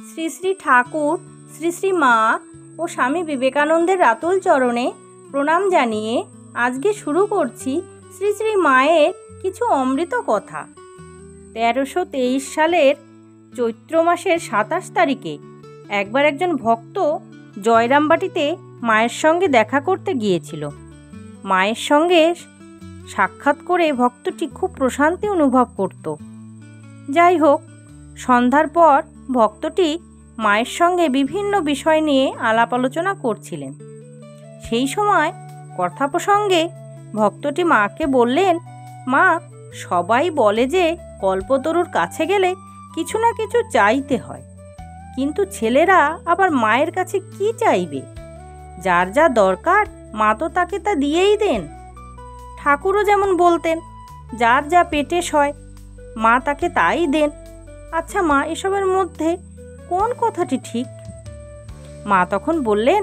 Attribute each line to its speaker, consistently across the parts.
Speaker 1: শ্রী শ্রী ঠাকুর, শ্রী শ্রী মা ও স্বামী বিবেকানন্দের রাতুল চরণে প্রণাম জানিয়ে আজকে শুরু করছি শ্রী শ্রী মায়ের কিছু অমৃত কথা। 1323 সালের চৈত্র মাসের 27 তারিখে একবার একজন ভক্ত জয়রামবাটিতে মায়ের সঙ্গে দেখা করতে গিয়েছিল। মায়ের সঙ্গে সাক্ষাৎ করে ভক্তটি খুব প্রশান্তি অনুভব করত। যাই হোক, সন্ধ্যার পর ভক্তটি মায়ের সঙ্গে বিভিন্ন বিষয় নিয়ে আলাপ আলোচনা করছিলেন। সেই সময় কথা প্রসঙ্গে ভক্তটি মাকে বললেন, মা, সবাই বলে যে কল্পতরুর কাছে গেলে কিছু না কিছু চাইতে হয়, কিন্তু ছেলেরা আবার মায়ের কাছে কি চাইবে? যার যা দরকার মা তো তাকে তা দিয়েই দেন। ঠাকুরও যেমন বলতেন, যার যা পেটে সয় মা তাকে তাই দেন। আচ্ছা মা, এসবের মধ্যে কোন কথাটি ঠিক? মা তখন বললেন,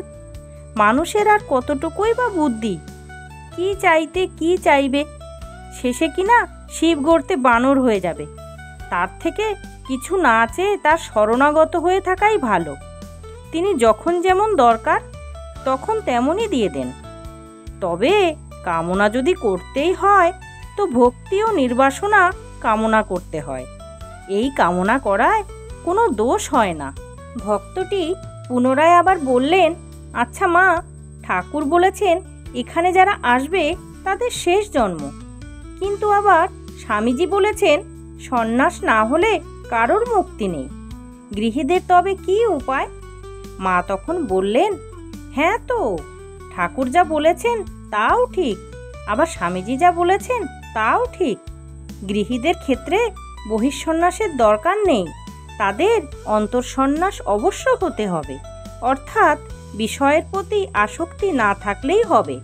Speaker 1: মানুষের আর কতটুকুই বা বুদ্ধি, কি চাইতে কি চাইবে, শেষে কিনা শিব গড়তে বানর হয়ে যাবে। তার থেকে কিছু না চেয়ে তার শরণাগত হয়ে থাকাই ভালো। তিনি যখন যেমন দরকার তখন তেমনই দিয়ে দেন। তবে কামনা যদি করতেই হয় তো ভক্তি ও নির্বাসনা কামনা করতে হয়। এই কামনা করায় কোনো দোষ হয় না। ভক্তটি পুনরায় আবার বললেন, আচ্ছা মা, ঠাকুর বলেছেন এখানে যারা আসবে তাদের শেষ জন্ম, কিন্তু আবার স্বামীজি বলেছেন সন্ন্যাস না হলে কারোর মুক্তি নেই। গৃহীদের তবে কি উপায়? মা তখন বললেন, হ্যাঁ তো, ঠাকুর যা বলেছেন তাও ঠিক, আবার স্বামীজি যা বলেছেন তাও ঠিক। গৃহীদের ক্ষেত্রে বহিঃসন্ন্যাসের দরকার নেই, তাদের অন্তঃসন্ন্যাস অবশ্য হতে হবে, অর্থাৎ বিষয়ের প্রতি আসক্তি না থাকলেই হবে।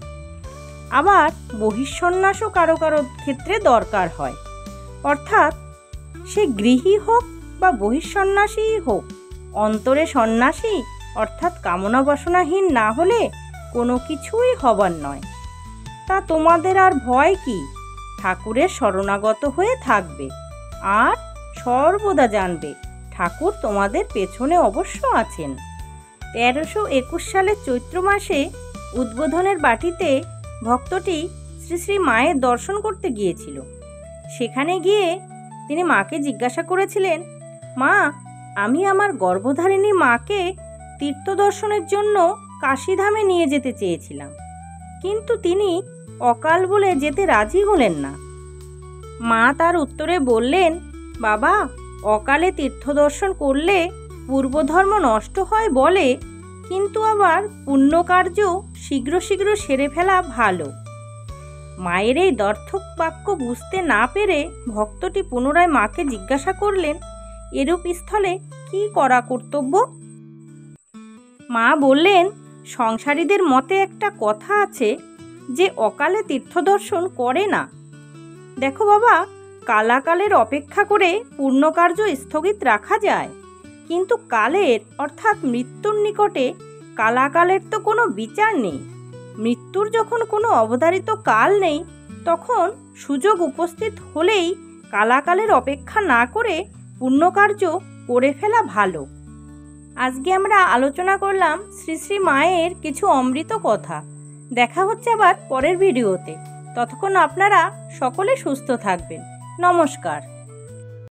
Speaker 1: আবার বহিঃসন্ন্যাসও কারো কারো ক্ষেত্রে দরকার হয়, অর্থাৎ সে গৃহী হোক বা বহিঃসন্ন্যাসীই হোক, অন্তরে সন্ন্যাসী অর্থাৎ কামনা বাসনাহীন না হলে কোনো কিছুই হবার নয়। তা তোমাদের আর ভয় কি? ঠাকুরের শরণাগত হয়ে থাকবে আর সর্বদা জানবে ঠাকুর তোমাদের পেছনে অবশ্য আছেন। 1321 সালের চৈত্র মাসে উদ্বোধনের বাটিতে ভক্তটি শ্রী শ্রী মায়ের দর্শন করতে গিয়েছিল। সেখানে গিয়ে তিনি মাকে জিজ্ঞাসা করেছিলেন, মা, আমি আমার গর্ভধারিণী মাকে তীর্থ দর্শনের জন্য কাশীধামে নিয়ে যেতে চেয়েছিলাম, কিন্তু তিনি অকাল বলে যেতে রাজি হলেন না। মা তার উত্তরে বললেন, বাবা, অকালে তীর্থ দর্শন করলে পূর্বধর্ম নষ্ট হয় বলে, কিন্তু আবার পুণ্যকার্য শীঘ্র শীঘ্র সেরে ফেলা ভালো। মায়ের এই দর্থক বাক্য বুঝতে না পেরে ভক্তটি পুনরায় মাকে জিজ্ঞাসা করলেন, এরূপ স্থলে কি করা কর্তব্য? মা বললেন, সংসারীদের মতে একটা কথা আছে যে অকালে তীর্থদর্শন করে না। দেখো বাবা, কালাকালের অপেক্ষা করে পূর্ণকার্য স্থগিত রাখা যায়, কিন্তু কালের অর্থাৎ মৃত্যুর নিকটে কালাকালের তো কোনো বিচার নেই। মৃত্যুর যখন কোনো অবধারিত কাল নেই, তখন সুযোগ উপস্থিত হলেই কালাকালের অপেক্ষা না করে পূর্ণকার্য করে ফেলা ভালো। আজকে আমরা আলোচনা করলাম শ্রী শ্রী মায়ের কিছু অমৃত কথা। দেখা হচ্ছে আবার পরের ভিডিওতে। ততক্ষণ আপনারা সকলে সুস্থ থাকবেন। নমস্কার।